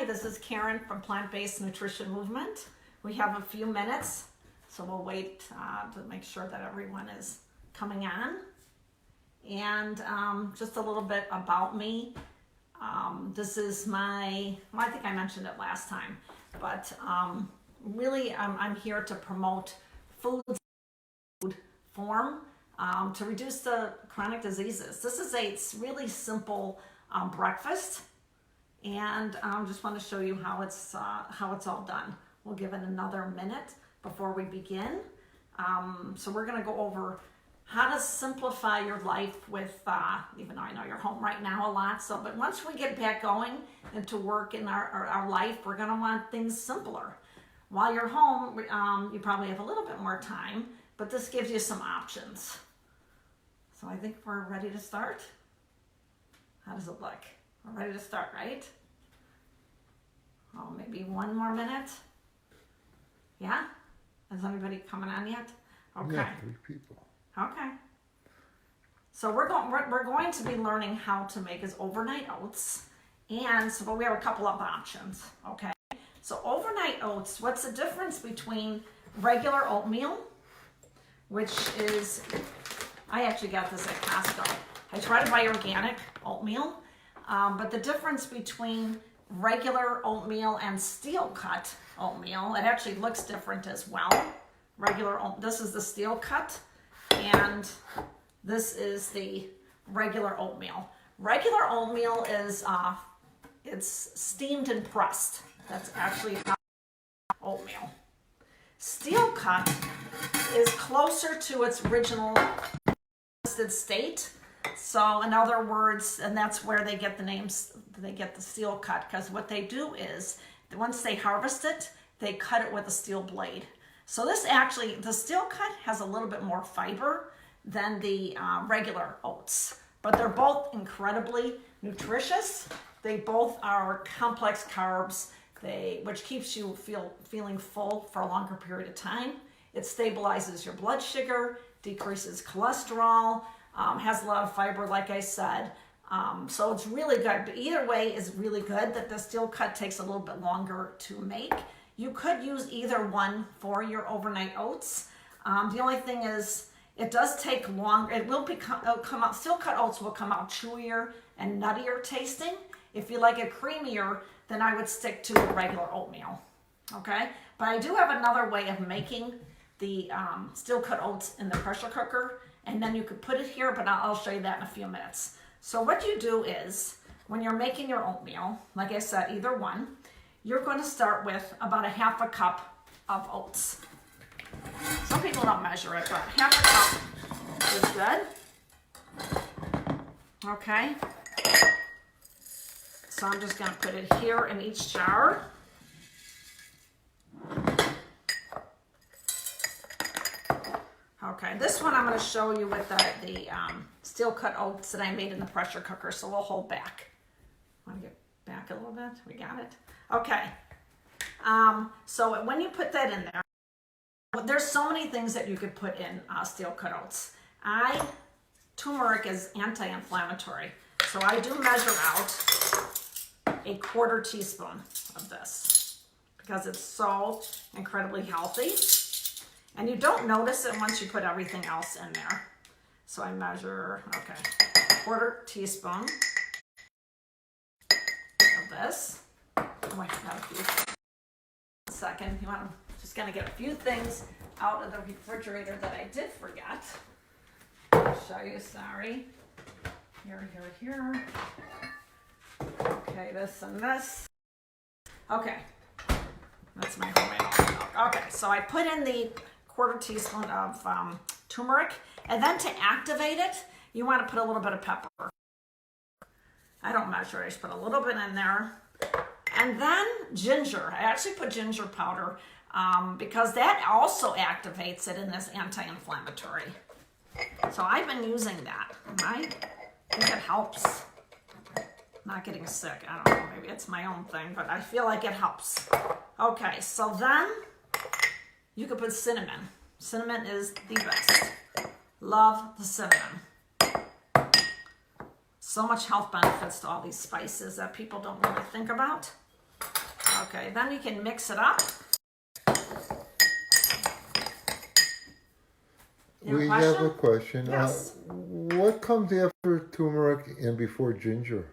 Hi, this is Karen from Plant-Based Nutrition Movement. We have a few minutes, so we'll wait to make sure that everyone is coming on. And just a little bit about me. This is I think I mentioned it last time, but really I'm here to promote food form to reduce the chronic diseases. This is a really simple breakfast, and I just want to show you how it's all done. We'll give it another minute before we begin. So we're going to go over how to simplify your life with, even though I know you're home right now a lot, but once we get back going into work in our life, we're going to want things simpler. While you're home, you probably have a little bit more time, but this gives you some options. So I think we're ready to start. How does it look? We're ready to start, right? Oh, maybe one more minute? Yeah? Is anybody coming on yet? Okay. Yeah, 3 people. Okay. So we're going to be learning how to make his overnight oats, but we have a couple of options. Okay. So overnight oats. What's the difference between regular oatmeal, which is, I actually got this at Costco. I try to buy organic oatmeal, but the difference between regular oatmeal and steel cut oatmeal, it actually looks different as well. This is the steel cut, and this is the regular oatmeal. Regular oatmeal is it's steamed and pressed. That's actually how oatmeal. Steel cut is closer to its original state. So in other words, and that's where they get the names, they get the steel cut, because what they do is once they harvest it, they cut it with a steel blade. So the steel cut has a little bit more fiber than the regular oats, but they're both incredibly nutritious. They both are complex carbs, which keeps you feeling full for a longer period of time. It stabilizes your blood sugar, decreases cholesterol, has a lot of fiber, like I said. So it's really good. But either way is really good. That the steel cut takes a little bit longer to make. You could use either one for your overnight oats. The only thing is, it does take longer. It'll come out. Steel cut oats will come out chewier and nuttier tasting. If you like it creamier, then I would stick to the regular oatmeal. Okay, but I do have another way of making the steel cut oats in the pressure cooker, and then you could put it here, but I'll show you that in a few minutes. So what you do is, when you're making your oatmeal, like I said, either one, you're going to start with about a half a cup of oats. Some people don't measure it, but half a cup is good. Okay. So I'm just going to put it here in each jar. Okay, this one I'm going to show you with the steel cut oats that I made in the pressure cooker, so we'll hold back. Want to get back a little bit? We got it? Okay. So when you put that in there, there's so many things that you could put in steel cut oats. Turmeric is anti-inflammatory, so I do measure out a 1/4 teaspoon of this because it's so incredibly healthy. And you don't notice it once you put everything else in there. So I measure, okay, 1/4 teaspoon of this. Oh, I got a few. A second, just gonna get a few things out of the refrigerator that I did forget. I'll show you, sorry. Here. Okay, this and this. Okay, that's my homemade almond milk. Okay, so I put in the 1/4 teaspoon of turmeric, and then to activate it, you want to put a little bit of pepper. I don't measure it, I just put a little bit in there. And then ginger. I actually put ginger powder because that also activates it in this anti-inflammatory. So I've been using that. I think it helps. Not getting sick. I don't know, maybe it's my own thing, but I feel like it helps. Okay, so then you could put cinnamon. Cinnamon is the best. Love the cinnamon. So much health benefits to all these spices that people don't really think about. Okay, then you can mix it up. We have a question. Yes. What comes after turmeric and before ginger?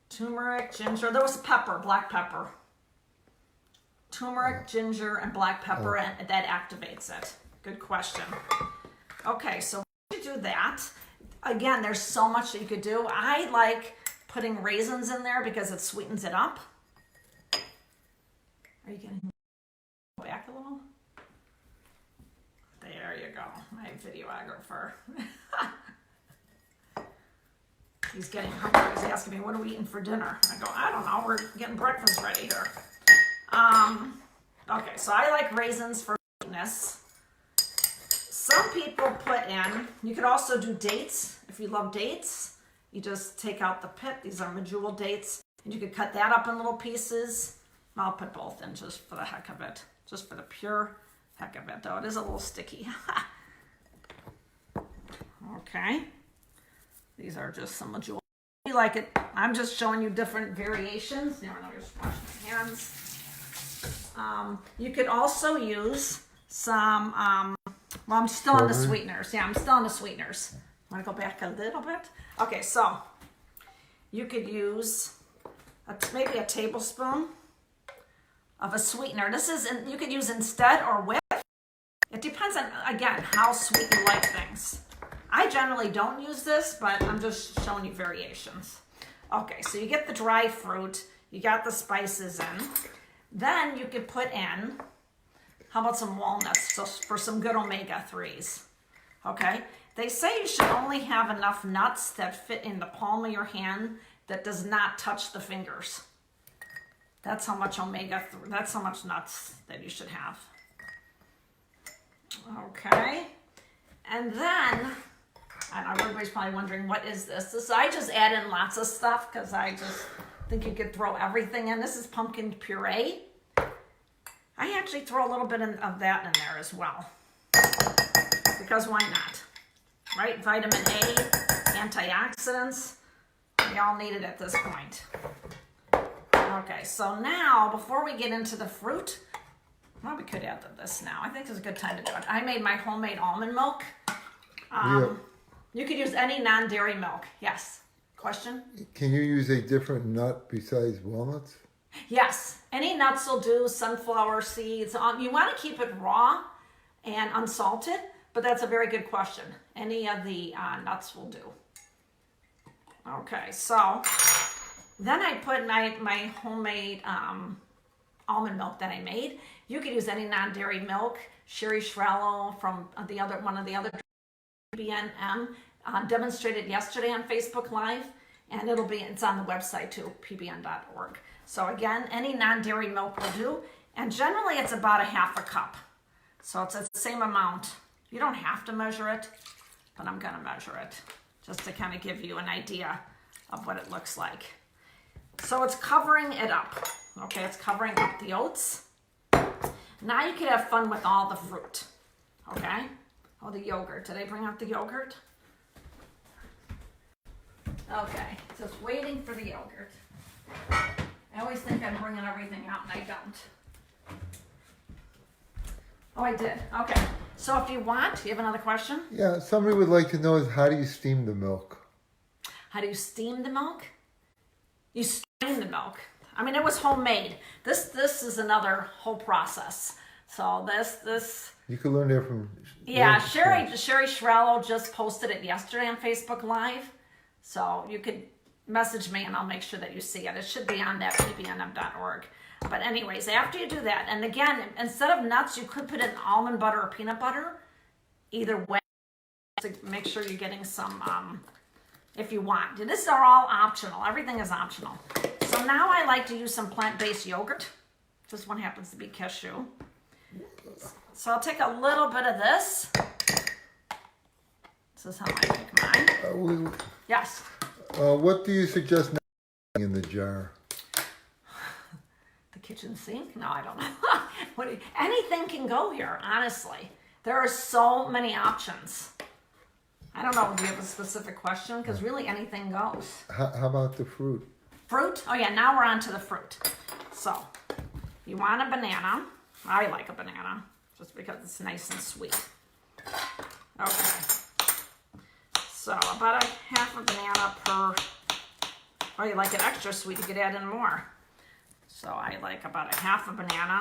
Turmeric, ginger. There was pepper, black pepper. Turmeric, ginger, and black pepper, and that activates it. Good question. Okay, so once you do that, again, there's so much that you could do. I like putting raisins in there because it sweetens it up. Are you getting back a little? There you go, my videographer. He's getting hungry. He's asking me, what are we eating for dinner? I go, I don't know. We're getting breakfast ready here. Okay, so I like raisins for sweetness. Some people put in, you could also do dates. If you love dates, you just take out the pit. These are Medjool dates. And you could cut that up in little pieces. I'll put both in just for the heck of it. Just for the pure heck of it, though. It is a little sticky. Okay. These are just some Medjool. You like it. I'm just showing you different variations. Now I'm just washing my hands. You could also use some, well, I'm still on the sweeteners. Yeah, I'm still on the sweeteners. Want to go back a little bit? Okay, so you could use maybe a tablespoon of a sweetener. This is, you could use instead or with. It depends on, again, how sweet you like things. I generally don't use this, but I'm just showing you variations. Okay, so you get the dry fruit, you got the spices in. Then you could put in, how about some walnuts, so for some good omega-3s, okay? They say you should only have enough nuts that fit in the palm of your hand that does not touch the fingers. That's how much omega-3, that's how much nuts that you should have. Okay, and then, I know everybody's probably wondering, what is this? I just add in lots of stuff because I just think you could throw everything in. This is pumpkin puree. I actually throw a little bit of that in there as well. Because why not? Right? Vitamin A, antioxidants. We all need it at this point. Okay, so now, before we get into the fruit, well, we could add this now. I think it's a good time to do it. I made my homemade almond milk. You could use any non-dairy milk. Yes. Question? Can you use a different nut besides walnuts? Yes. Any nuts will do. Sunflower seeds. You want to keep it raw and unsalted, but that's a very good question. Any of the nuts will do. Okay, so then I put my homemade almond milk that I made. You could use any non-dairy milk. Sherry Shrello from one of the other PBNM demonstrated yesterday on Facebook Live, and it's on the website too, pbn.org. So again, any non-dairy milk will do, and generally it's about a half a cup. So it's the same amount. You don't have to measure it, but I'm gonna measure it just to kind of give you an idea of what it looks like. So it's covering it up. Okay, it's covering up the oats. Now you can have fun with all the fruit. Okay? Oh, the yogurt. Did I bring out the yogurt? Okay, just waiting for the yogurt. I always think I'm bringing everything out and I don't. Oh, I did. Okay. So if you want, you have another question? Yeah, somebody would like to know is how do you steam the milk? How do you steam the milk? You strain the milk. I mean, it was homemade. This is another whole process. So this. You can learn that from. Yeah, Sherry Shrello just posted it yesterday on Facebook Live. So you could message me and I'll make sure that you see it. It should be on that pbnm.org. But anyways, after you do that, and again, instead of nuts, you could put in almond butter or peanut butter. Either way, to make sure you're getting some, if you want. These are all optional. Everything is optional. So now I like to use some plant-based yogurt. This one happens to be cashew. So I'll take a little bit of this. This is how I make mine. Yes. What do you suggest in the jar? The kitchen sink? No, I don't know. Anything can go here, honestly. There are so many options. I don't know if you have a specific question, because really anything goes. How about the fruit? Fruit? Oh yeah, now we're on to the fruit. So, You want a banana. I like a banana just because it's nice and sweet. Okay. So about a half a banana per, oh, you like it extra sweet, you could add in more. So I like about a half a banana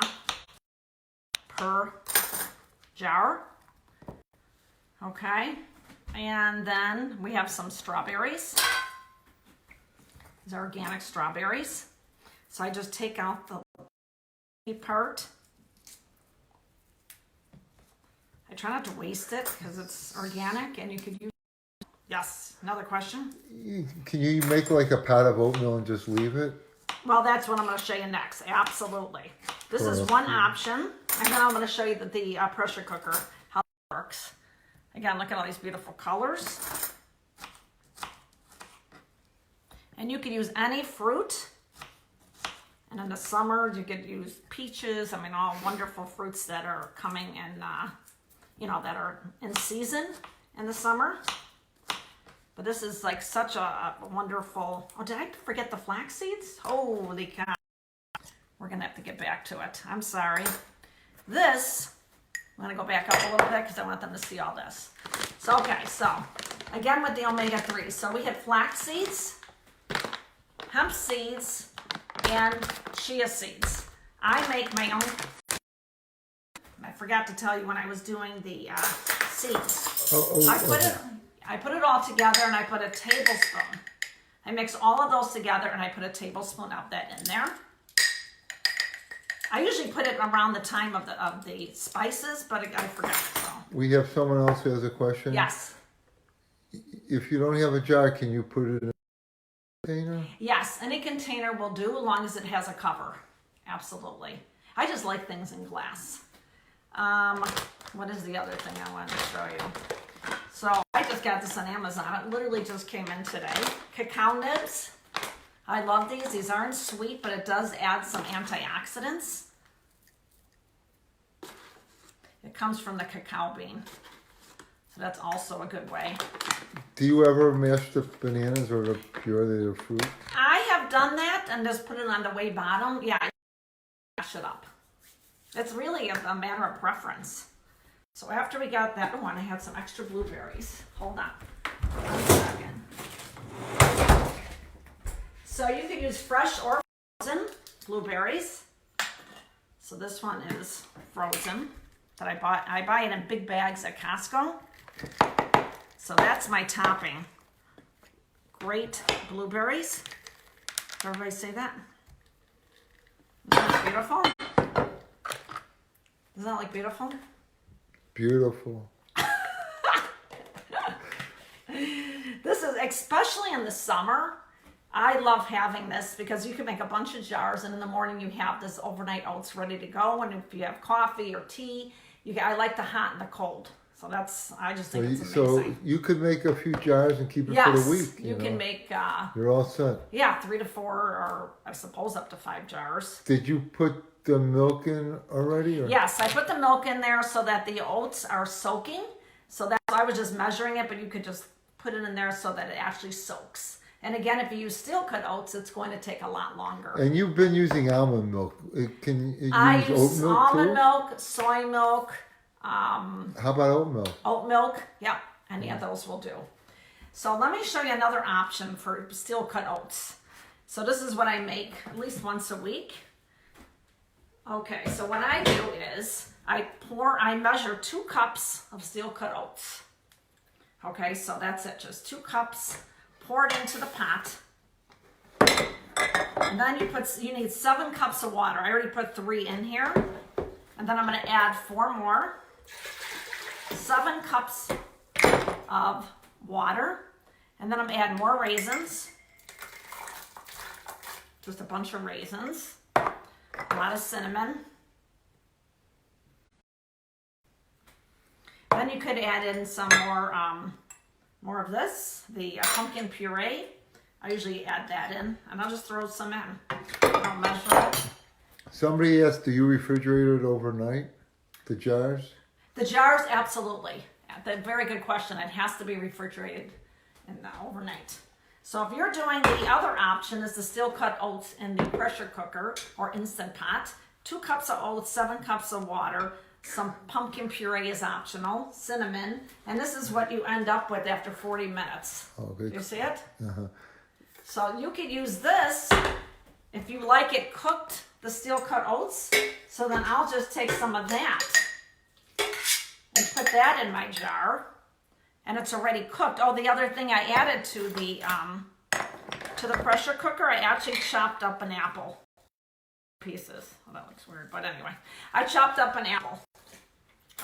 per jar. Okay. And then we have some strawberries. These are organic strawberries. So I just take out the part. I try not to waste it because it's organic and you could use. Yes, another question? Can you make like a pot of oatmeal and just leave it? Well, that's what I'm going to show you next. Absolutely. This is one option. And then I'm going to show you the pressure cooker, how it works. Again, look at all these beautiful colors. And you could use any fruit. And in the summer, you could use peaches. I mean, all wonderful fruits that are coming in, that are in season in the summer. But this is like such a wonderful, oh, did I forget the flax seeds? Holy cow. We're going to have to get back to it. I'm sorry. This, I'm going to go back up a little bit because I want them to see all this. So, okay, so again with the omega-3. So we had flax seeds, hemp seeds, and chia seeds. I make my own. I forgot to tell you when I was doing the seeds. I put it all together and I put a tablespoon. I mix all of those together and I put a tablespoon of that in there. I usually put it around the time of the spices, but I forgot. So. We have someone else who has a question. Yes. If you don't have a jar, can you put it in a container? Yes, any container will do as long as it has a cover. Absolutely. I just like things in glass. What is the other thing I wanted to show you? So I just got this on Amazon. It literally just came in today. Cacao nibs. I love these. These aren't sweet, but it does add some antioxidants. It comes from the cacao bean. So that's also a good way. Do you ever mash the bananas or the puree of fruit? I have done that and just put it on the way bottom. Yeah, I mash it up. It's really a matter of preference. So after we got that one, I had some extra blueberries. Hold on. 1 second. So you could use fresh or frozen blueberries. So this one is frozen that I bought. I buy it in big bags at Costco. So that's my topping. Great blueberries. Does everybody say that? Isn't that beautiful? Isn't that like beautiful? Beautiful. This is, especially in the summer, I love having this because you can make a bunch of jars and in the morning you have this overnight oats ready to go. And if you have coffee or tea, I like the hot and the cold. So I just think it's amazing. So you could make a few jars and keep it for the week. You can make. You're all set. Yeah, 3 to 4 or I suppose up to 5 jars. Did you put the milk in already? Or? Yes, I put the milk in there so that the oats are soaking. So I was just measuring it, but you could just put it in there so that it actually soaks. And again, if you use steel cut oats, it's going to take a lot longer. And you've been using almond milk. Can you I use use oat milk almond too? milk, soy milk. How about oat milk? Oat milk, yeah, any of those will do. So let me show you another option for steel cut oats. So this is what I make at least once a week. Okay, so what I do is I measure 2 cups of steel cut oats. Okay, so that's it, just 2 cups. Pour it into the pot. And then you need 7 cups of water. I already put 3 in here. And then I'm going to add 4 more. 7 cups of water. And then I'm going to add more raisins. Just a bunch of raisins. A lot of cinnamon. Then you could add in some more of this, the pumpkin puree. I usually add that in, and I'll just throw some in. I'll measure it. Somebody asked, do you refrigerate it overnight, the jars? The jars, absolutely. That's a very good question. It has to be refrigerated overnight. So if you're doing the other option is the steel cut oats in the pressure cooker or Instant Pot, 2 cups of oats, 7 cups of water, some pumpkin puree is optional, cinnamon, and this is what you end up with after 40 minutes. Okay. You see it? Uh-huh. So you could use this if you like it cooked, the steel cut oats. So then I'll just take some of that and put that in my jar. And it's already cooked. Oh, the other thing I added to the pressure cooker, I actually chopped up an apple. Pieces. Oh, that looks weird, but anyway. I chopped up an apple.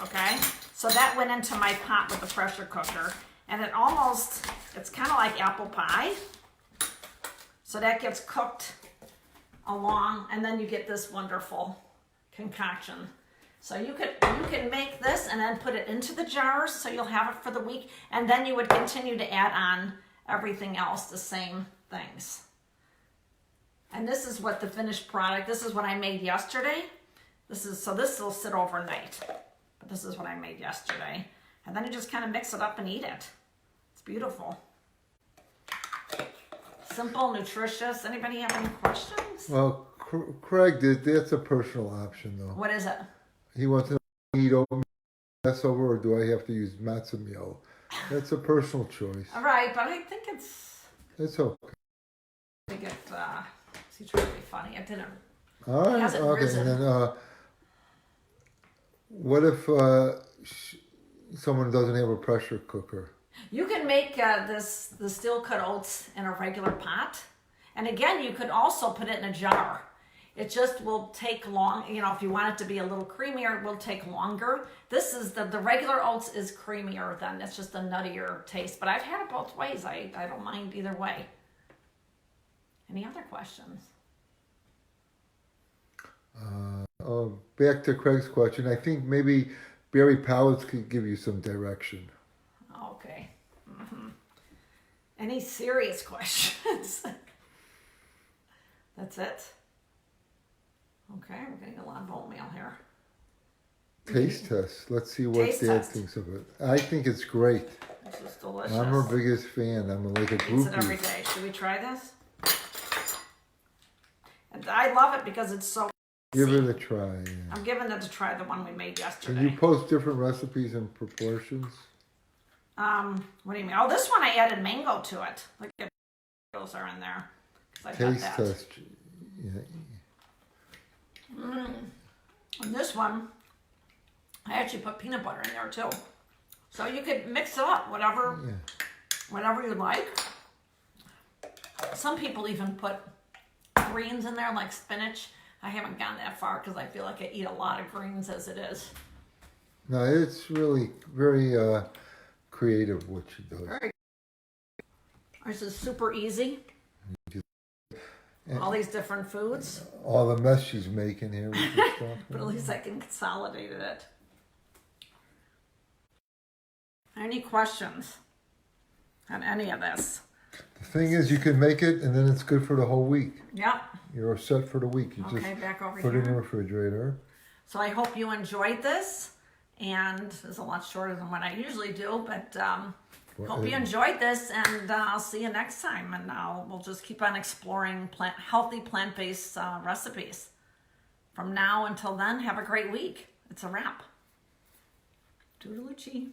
Okay? So that went into my pot with the pressure cooker. And it's kind of like apple pie. So that gets cooked along, and then you get this wonderful concoction. So you can make this and then put it into the jars so you'll have it for the week, and then you would continue to add on everything else, the same things. And this is what the finished product, this is what I made yesterday. This will sit overnight. But this is what I made yesterday. And then you just kind of mix it up and eat it. It's beautiful. Simple, nutritious. Anybody have any questions? Well, Craig that's a personal option, though. What is it? He wants to eat oatmeal Passover, or do I have to use matzah meal? That's a personal choice. All right, but I think it's okay. I think he's trying to be funny. I didn't. All right. Hasn't Okay. risen. And then, what if someone doesn't have a pressure cooker? You can make the steel cut oats in a regular pot, and again, you could also put it in a jar. It just will take long. If you want it to be a little creamier, it will take longer. This is the regular oats is creamier than it's just a nuttier taste. But I've had it both ways. I don't mind either way. Any other questions? Back to Craig's question. I think maybe berry palettes could give you some direction. Okay. Mm-hmm. Any serious questions? That's it. Okay, we're getting a lot of oatmeal here. Taste test. Let's see what Taste Dad test. thinks of it. I think it's great. This is delicious. I'm her biggest fan. I'm like a Eats it every groupie. day. Should we try this? And I love it because it's so Give easy. it a try. Yeah. I'm giving it to try the one we made yesterday. Can you post different recipes and proportions? What do you mean? Oh, this one I added mango to it. Look at those are in there. 'Cause I got Taste that. test. Yeah. And this one, I actually put peanut butter in there too. So you could mix it up, whatever you like. Some people even put greens in there, like spinach. I haven't gone that far because I feel like I eat a lot of greens as it is. No, it's really very creative what she does. Very. This is super easy. And all these different foods. All the mess she's making here with this stuff. But at least I can consolidate it. Any questions on any of this? The thing is, you can make it, and then it's good for the whole week. Yep. You're set for the week. You Okay, just back over put it in the here. refrigerator. So I hope you enjoyed this. And it's a lot shorter than what I usually do, but hope you enjoyed this, and I'll see you next time. And we'll just keep on exploring healthy plant-based recipes. From now until then, have a great week. It's a wrap. Toodaloo-chee.